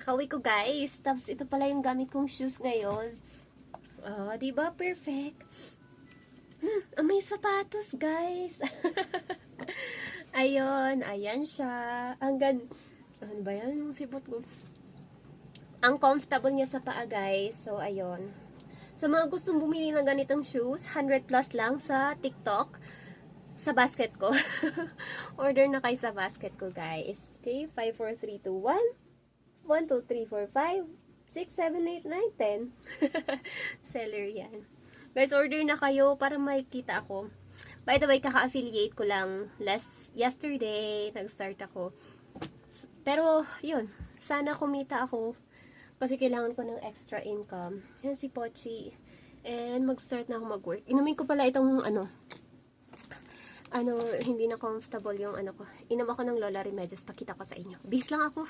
Nakauwi ko guys. Tapos ito pala yung gamit kong shoes ngayon. Oh, diba? Perfect. May sapatos guys. Ayun. Ayan siya. Ano ba yan? Yung sipot ko. Ang comfortable niya sa paa guys. So, ayun. Sa mga gustong bumili ng ganitong shoes, 100 plus lang sa TikTok. Sa basket ko. Order na kayo sa basket ko, guys. Okay, 5, 4, 3, 2, 1. 1, 2, 3, 4, 5, 6, 7, 8, 9, 10. Seller yan. Guys, order na kayo para makikita ako. By the way, kaka-affiliate ko lang yesterday. Nag-start ako. Pero, yun. Sana kumita ako. Kasi kailangan ko ng extra income. Yan si Pochi. And mag-start na ako mag-work. Inumin ko pala itong hindi na comfortable yung ko. Inom ako ng Lola Remedios. Pakita ko sa inyo. Bis lang ako.